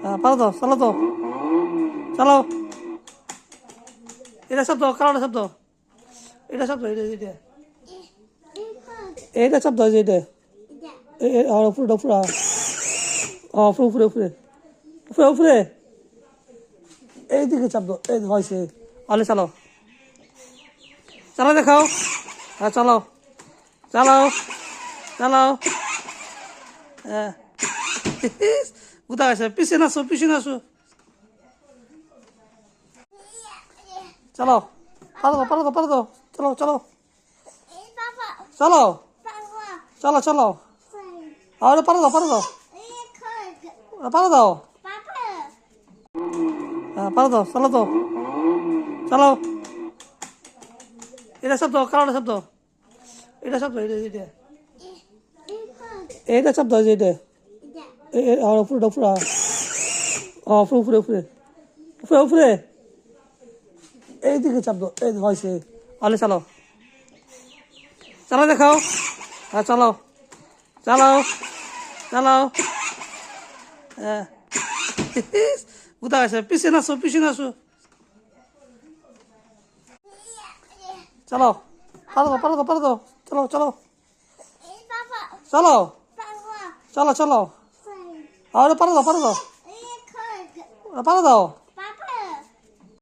হ্যাঁ পারো দাও, চালো তো, চালাও। এটা শব্দ, কারোটা শব্দ, এটা শব্দ, এটা এটা এইটা শব্দ, যে এটা উপরে উপরে, উপরে উপরে উপরে উপরে উপরে এইদিকে শব্দ, এই হয়েছে। তাহলে চালাও, চালাও দেখাও। হ্যাঁ চালাও, চালাও, চালাও। হ্যাঁ কোথায় আছে? পিছনে আসো, পিছনে আসো। চালাও, পারো দাও, পারো দাও, পারো দাও, চালাও, চালাও, চালাও, চালাও, চালাও। আরে পারো দাও, পারো দাও, পারো দাও। হ্যাঁ পারো দাও, চালাও তো, চালাও। এটা শব্দ, কারোটা শব্দ, এটা শব্দ, এটা এটা এইটা শব্দ, যে এটা উপরে উপরে, উপরে উপরে উপরে উপরে উপরে এইদিকে শব্দ, এই হয়েছে। তাহলে চালাও, চালাও দেখাও। হ্যাঁ চালাও, চালাও, চালাও। হ্যাঁ কোথায় আছে? পিছনে আসো, পিছনে আসো। চালাও, পারো দাও, পারো দাও, পারো দাও, চালাও, চালাও, চালাও, চালাও, চালাও। আরে পারো দাও, পারো দাও, পারো দাও।